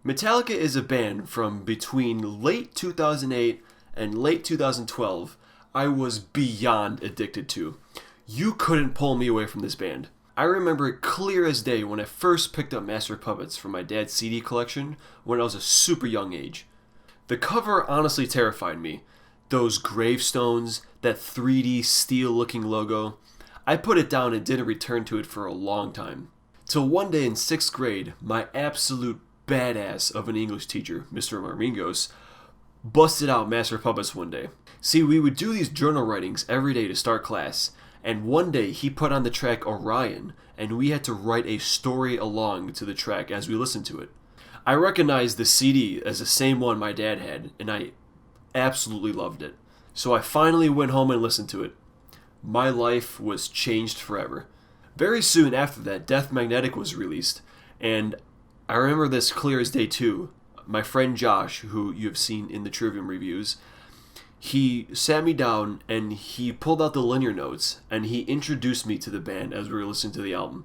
Metallica is a band from between late 2008 and late 2012 I was beyond addicted to. You couldn't pull me away from this band. I remember it clear as day when I first picked up Master of Puppets from my dad's CD collection when I was a super young age. The cover honestly terrified me. Those gravestones, that 3D steel-looking logo. I put it down and didn't return to it for a long time. Till one day in 6th grade, my absolute badass of an English teacher, Mr. Marmingos, busted out Master of Puppets one day. See, we would do these journal writings every day to start class, and one day he put on the track Orion, and we had to write a story along to the track as we listened to it. I recognized the CD as the same one my dad had, and I absolutely loved it. So I finally went home and listened to it. My life was changed forever. Very soon after that, Death Magnetic was released, and I remember this clear as day too. My friend Josh, who you have seen in the Trivium reviews, he sat me down and he pulled out the liner notes and he introduced me to the band as we were listening to the album.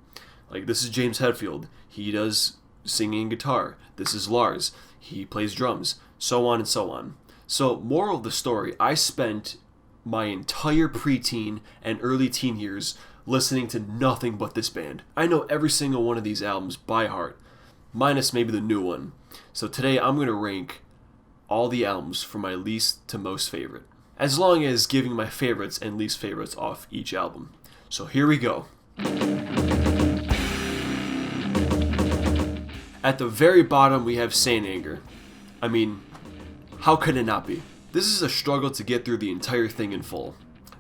Like, this is James Hetfield. He does singing and guitar. This is Lars. He plays drums. So on and so on. So, moral of the story, I spent my entire preteen and early teen years listening to nothing but this band. I know every single one of these albums by heart, minus maybe the new one. So today I'm going to rank all the albums from my least to most favorite, as long as giving my favorites and least favorites off each album. So here we go. At the very bottom we have Saint Anger. I mean, how could it not be? This is a struggle to get through the entire thing in full.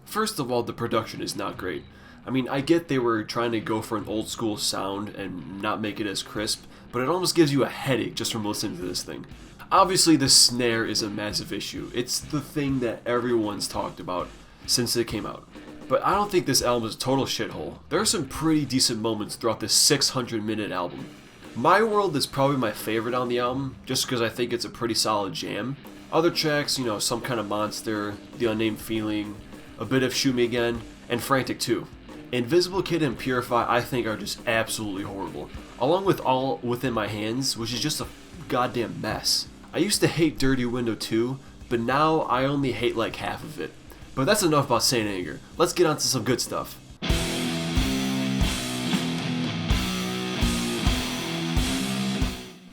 First of all, the production is not great. I mean, I get they were trying to go for an old school sound and not make it as crisp, but it almost gives you a headache just from listening to this thing. Obviously, the snare is a massive issue. It's the thing that everyone's talked about since it came out. But I don't think this album is a total shithole. There are some pretty decent moments throughout this 600-minute album. My World is probably my favorite on the album, just because I think it's a pretty solid jam. Other tracks, Some Kind of Monster, The Unnamed Feeling, a bit of Shoot Me Again, and Frantic too. Invisible Kid and Purify I think are just absolutely horrible, along with All Within My Hands, which is just a goddamn mess. I used to hate Dirty Window too, but now I only hate like half of it. But that's enough about Saint Anger. Let's get on to some good stuff.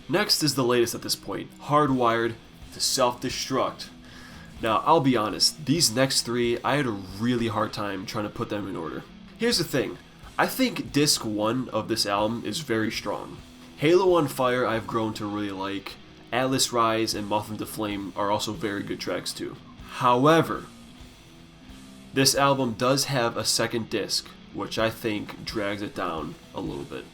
Next is the latest at this point, Hardwired to Self-Destruct. Now, I'll be honest, these next three, I had a really hard time trying to put them in order. Here's the thing, I think disc 1 of this album is very strong. Halo on Fire I've grown to really like, Atlas Rise and Moth into Flame are also very good tracks too. However, this album does have a second disc, which I think drags it down a little bit.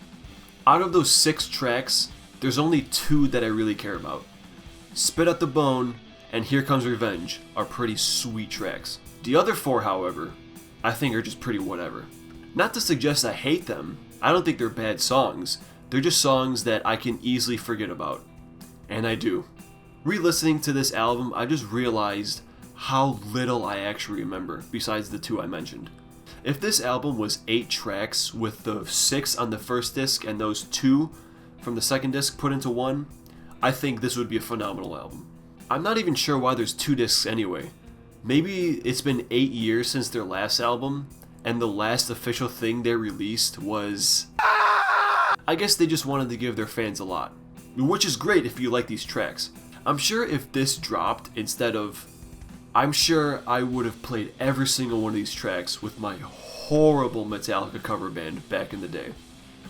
Out of those 6 tracks, there's only 2 that I really care about. Spit At the Bone and Here Comes Revenge are pretty sweet tracks. The other 4, however, I think are just pretty whatever. Not to suggest I hate them, I don't think they're bad songs, they're just songs that I can easily forget about. And I do. Re-listening to this album, I just realized how little I actually remember, besides the 2 I mentioned. If this album was 8 tracks with the 6 on the first disc and those 2 from the second disc put into one, I think this would be a phenomenal album. I'm not even sure why there's 2 discs anyway. Maybe it's been 8 years since their last album, and the last official thing they released was... I guess they just wanted to give their fans a lot. Which is great if you like these tracks. I'm sure if this dropped instead of... I'm sure I would have played every single one of these tracks with my horrible Metallica cover band back in the day.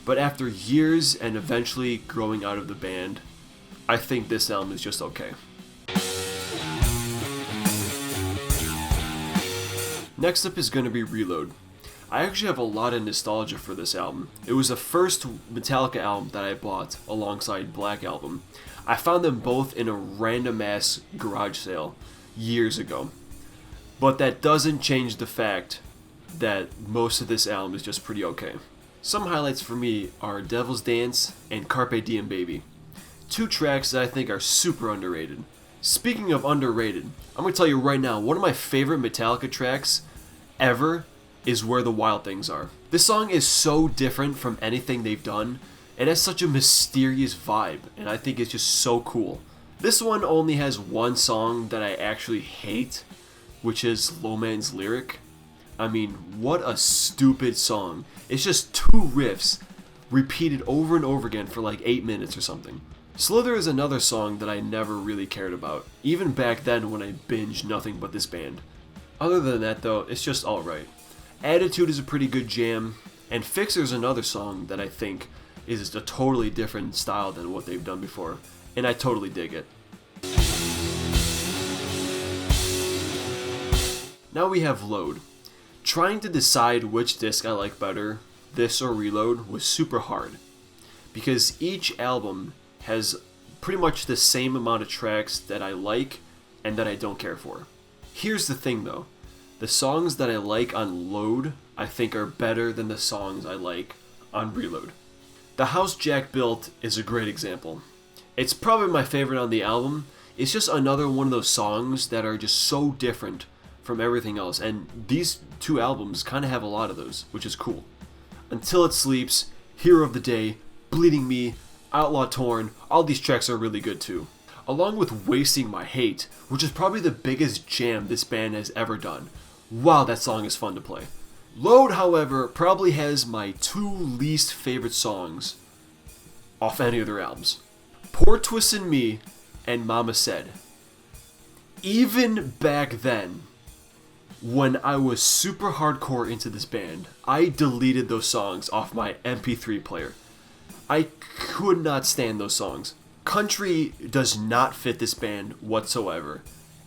But after years and eventually growing out of the band, I think this album is just okay. Next up is going to be Reload. I actually have a lot of nostalgia for this album. It was the first Metallica album that I bought alongside Black Album. I found them both in a random ass garage sale years ago. But that doesn't change the fact that most of this album is just pretty okay. Some highlights for me are Devil's Dance and Carpe Diem Baby. 2 tracks that I think are super underrated. Speaking of underrated, I'm going to tell you right now, one of my favorite Metallica tracks ever is Where the Wild Things Are. This song is so different from anything they've done. It has such a mysterious vibe, and I think it's just so cool. This one only has one song that I actually hate, which is Low Man's Lyric. I mean, what a stupid song. It's just two riffs repeated over and over again for like 8 minutes or something. Slither is another song that I never really cared about, even back then when I binged nothing but this band. Other than that though, it's just alright. Attitude is a pretty good jam, and Fixer's another song that I think is a totally different style than what they've done before, and I totally dig it. Now we have Load. Trying to decide which disc I like better, this or Reload, was super hard, because each album has pretty much the same amount of tracks that I like and that I don't care for. Here's the thing though, the songs that I like on Load I think are better than the songs I like on Reload. The House Jack Built is a great example. It's probably my favorite on the album. It's just another one of those songs that are just so different from everything else, and these two albums kind of have a lot of those, which is cool. Until It Sleeps, Hero of the Day, Bleeding Me, Outlaw Torn, all these tracks are really good too. Along with Wasting My Hate, which is probably the biggest jam this band has ever done. Wow, that song is fun to play. Load, however, probably has my two least favorite songs off any of their albums. Poor Twisted Me and Mama Said. Even back then, when I was super hardcore into this band, I deleted those songs off my MP3 player. I could not stand those songs. Country does not fit this band whatsoever,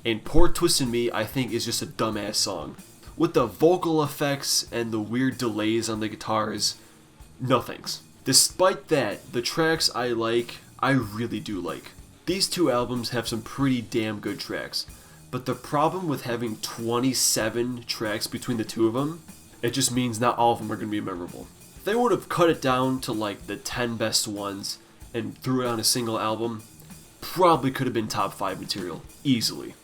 and Poor Twisted Me I think is just a dumbass song. With the vocal effects and the weird delays on the guitars, no thanks. Despite that, the tracks I like, I really do like. These two albums have some pretty damn good tracks, but the problem with having 27 tracks between the two of them, it just means not all of them are going to be memorable. If they would have cut it down to like the 10 best ones and threw it on a single album, probably could have been top 5 material, easily.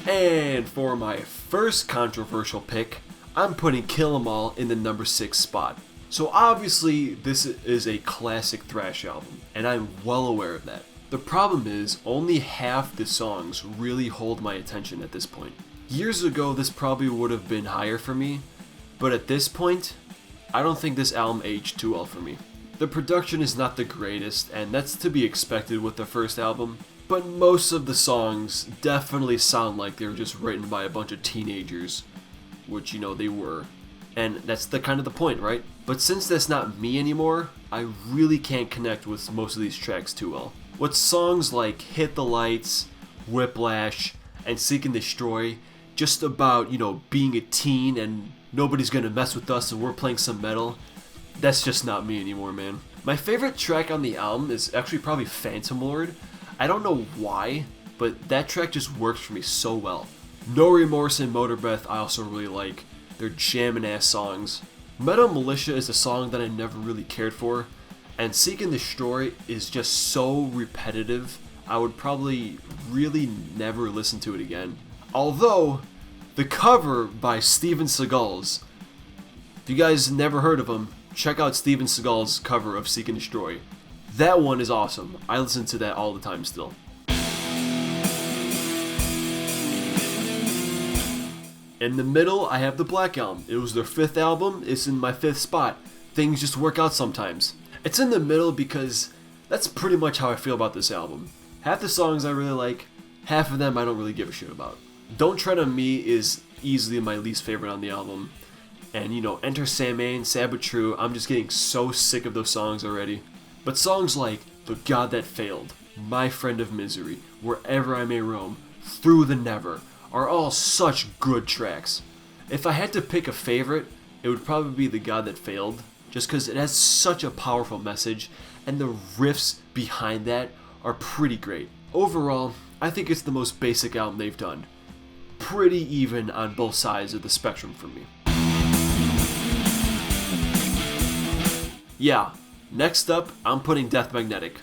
And for my first controversial pick, I'm putting Kilomole in the number 6 spot. So obviously this is a classic thrash album, and I'm well aware of that. The problem is, only half the songs really hold my attention at this point. Years ago this probably would have been higher for me, but at this point, I don't think this album aged too well for me. The production is not the greatest, and that's to be expected with the first album, but most of the songs definitely sound like they were just written by a bunch of teenagers, which they were. And that's the kind of the point, right? But since that's not me anymore, I really can't connect with most of these tracks too well. With songs like Hit the Lights, Whiplash, and Seek and Destroy, just about, being a teen and nobody's gonna mess with us and we're playing some metal, that's just not me anymore, man. My favorite track on the album is actually probably Phantom Lord. I don't know why, but that track just works for me so well. No Remorse and Motor Breath I also really like. They're jammin' ass songs. Metal Militia is a song that I never really cared for, and Seek and Destroy is just so repetitive, I would probably really never listen to it again. Although, the cover by Steven Seagal's, if you guys never heard of him, check out Steven Seagal's cover of Seek and Destroy. That one is awesome. I listen to that all the time still. In the middle, I have the Black Album. It was their 5th album. It's in my 5th spot. Things just work out sometimes. It's in the middle because that's pretty much how I feel about this album. Half the songs I really like, half of them I don't really give a shit about. Don't Tread on Me is easily my least favorite on the album. And Enter Sandman, Sad But True, I'm just getting so sick of those songs already. But songs like The God That Failed, My Friend of Misery, Wherever I May Roam, Through the Never, are all such good tracks. If I had to pick a favorite, it would probably be The God That Failed, just because it has such a powerful message, and the riffs behind that are pretty great. Overall, I think it's the most basic album they've done. Pretty even on both sides of the spectrum for me. Yeah, next up, I'm putting Death Magnetic.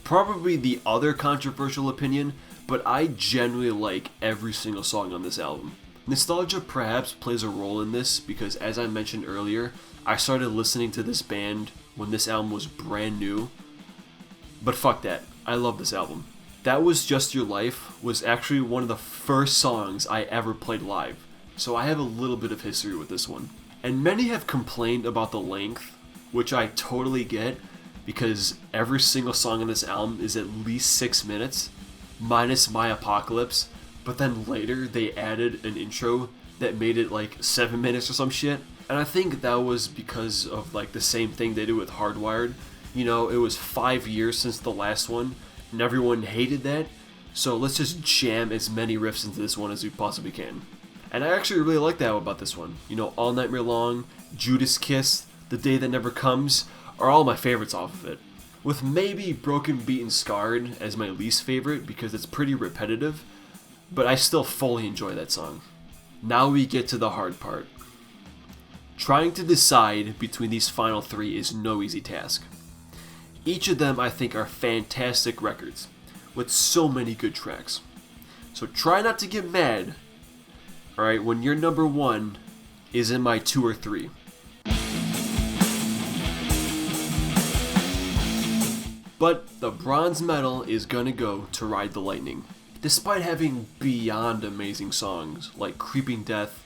Probably the other controversial opinion, but I genuinely like every single song on this album. Nostalgia perhaps plays a role in this because, as I mentioned earlier, I started listening to this band when this album was brand new. But fuck that, I love this album. That Was Just Your Life was actually one of the first songs I ever played live, so I have a little bit of history with this one. And many have complained about the length, which I totally get, because every single song on this album is at least 6 minutes, minus My Apocalypse, but then later they added an intro that made it like 7 minutes or some shit. And I think that was because of like the same thing they did with Hardwired. You know, it was 5 years since the last one, and everyone hated that, so let's just jam as many riffs into this one as we possibly can. And I actually really like that about this one. You know, All Nightmare Long, Judas Kiss, The Day That Never Comes are all my favorites off of it. With maybe Broken, Beaten, Scarred as my least favorite because it's pretty repetitive, but I still fully enjoy that song. Now we get to the hard part. Trying to decide between these final three is no easy task. Each of them I think are fantastic records, with so many good tracks. So try not to get mad, alright, when your number one is in my 2 or 3. But the bronze medal is gonna go to Ride the Lightning. Despite having beyond amazing songs like Creeping Death,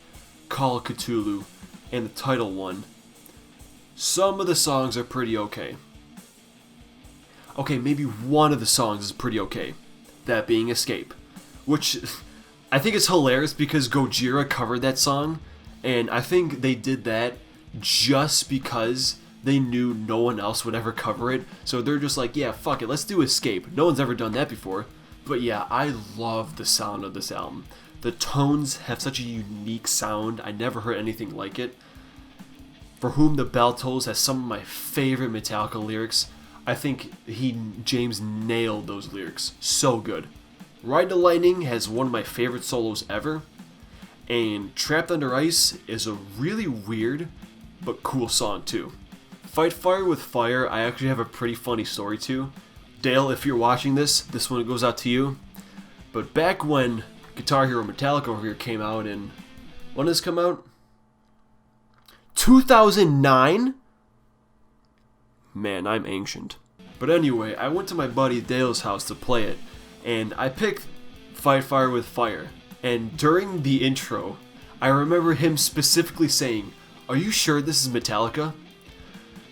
Call of Cthulhu, and the title one, some of the songs are pretty okay. Okay, maybe one of the songs is pretty okay, that being Escape, which I think is hilarious because Gojira covered that song, and I think they did that just because they knew no one else would ever cover it, so they're just like, yeah, fuck it, let's do Escape. No one's ever done that before. But yeah, I love the sound of this album. The tones have such a unique sound, I never heard anything like it. For Whom the Bell Tolls has some of my favorite Metallica lyrics. I think James nailed those lyrics. So good. Ride the Lightning has one of my favorite solos ever. And Trapped Under Ice is a really weird but cool song too. Fight Fire with Fire I actually have a pretty funny story to. Dale, if you're watching this one goes out to you. But back when Guitar Hero Metallica over here came out in... When did this come out? 2009? Man, I'm ancient. But anyway, I went to my buddy Dale's house to play it, and I picked Fight Fire with Fire. And during the intro, I remember him specifically saying, "Are you sure this is Metallica?"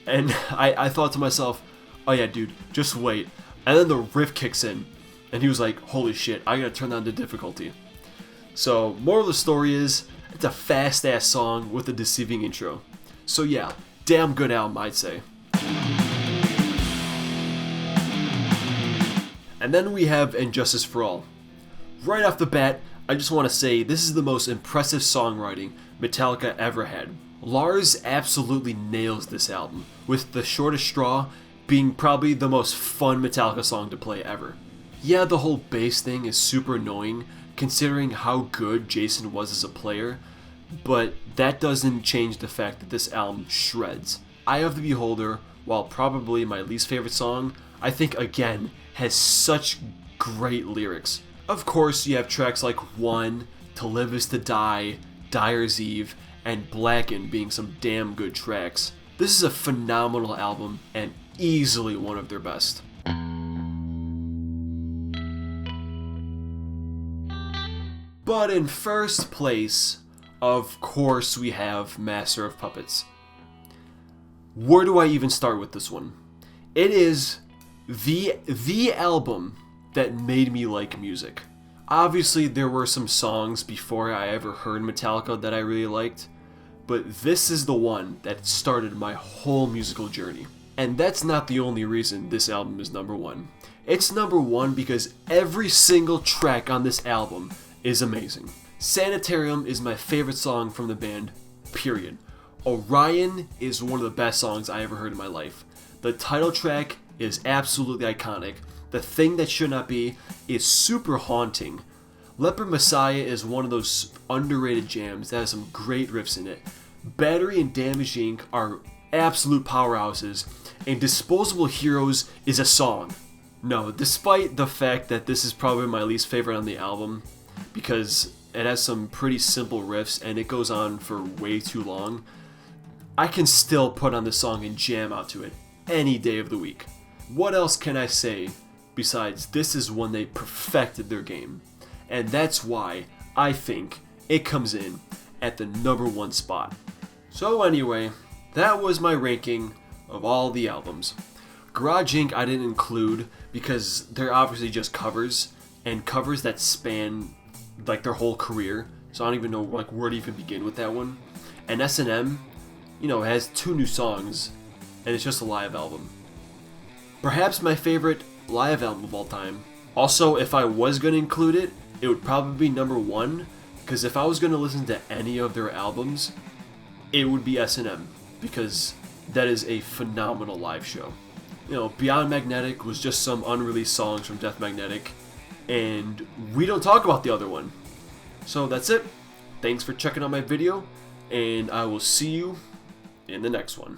And I thought to myself, oh yeah, dude, just wait. And then the riff kicks in, and he was like, holy shit, I gotta turn down the difficulty. So, moral of the story is, it's a fast-ass song with a deceiving intro. So yeah, damn good album, I'd say. And then we have And Justice for All. Right off the bat, I just want to say this is the most impressive songwriting Metallica ever had. Lars absolutely nails this album, with The Shortest Straw being probably the most fun Metallica song to play ever. Yeah, the whole bass thing is super annoying, considering how good Jason was as a player, but that doesn't change the fact that this album shreds. Eye of the Beholder, while probably my least favorite song, I think again has such great lyrics. Of course, you have tracks like One, To Live Is to Die, Dyer's Eve, and Blackened being some damn good tracks. This is a phenomenal album and easily one of their best. But in first place, of course, we have Master of Puppets. Where do I even start with this one? It is the album that made me like music. Obviously, there were some songs before I ever heard Metallica that I really liked, but this is the one that started my whole musical journey. And that's not the only reason this album is number one. It's number one because every single track on this album is amazing. Sanitarium is my favorite song from the band, period. Orion is one of the best songs I ever heard in my life. The title track is absolutely iconic. The Thing That Should Not Be is super haunting. Leper Messiah is one of those underrated jams that has some great riffs in it. Battery and Damage Inc. are absolute powerhouses, and Disposable Heroes is a song. No, despite the fact that this is probably my least favorite on the album, because it has some pretty simple riffs, and it goes on for way too long, I can still put on this song and jam out to it any day of the week. What else can I say besides this is when they perfected their game? And that's why I think it comes in at the #1 spot. So anyway, that was my ranking of all the albums. Garage Inc. I didn't include because they're obviously just covers, and covers that span like their whole career, so I don't even know like where to even begin with that one. And S&M, you know, has 2 new songs, and it's just a live album. Perhaps my favorite live album of all time. Also, if I was going to include it, it would probably be #1, because if I was going to listen to any of their albums, it would be S&M, because that is a phenomenal live show. You know, Beyond Magnetic was just some unreleased songs from Death Magnetic, and we don't talk about the other one. So that's it. Thanks for checking out my video, and I will see you in the next one.